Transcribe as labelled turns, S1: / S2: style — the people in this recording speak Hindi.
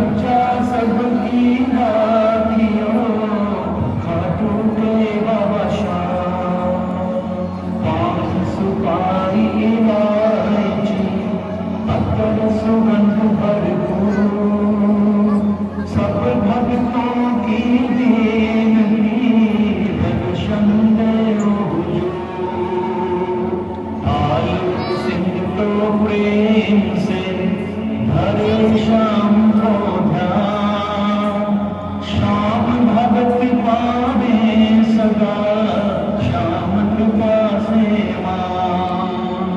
S1: चर्चा सबकी राखियों खाटू के बाबा शाह पान सुपारी इलायची अतर सुगंध भरपूर सब भक्तों की देन ही दर्शन दे हुजूर आलू सिंह तो प्रेम से हरे शाम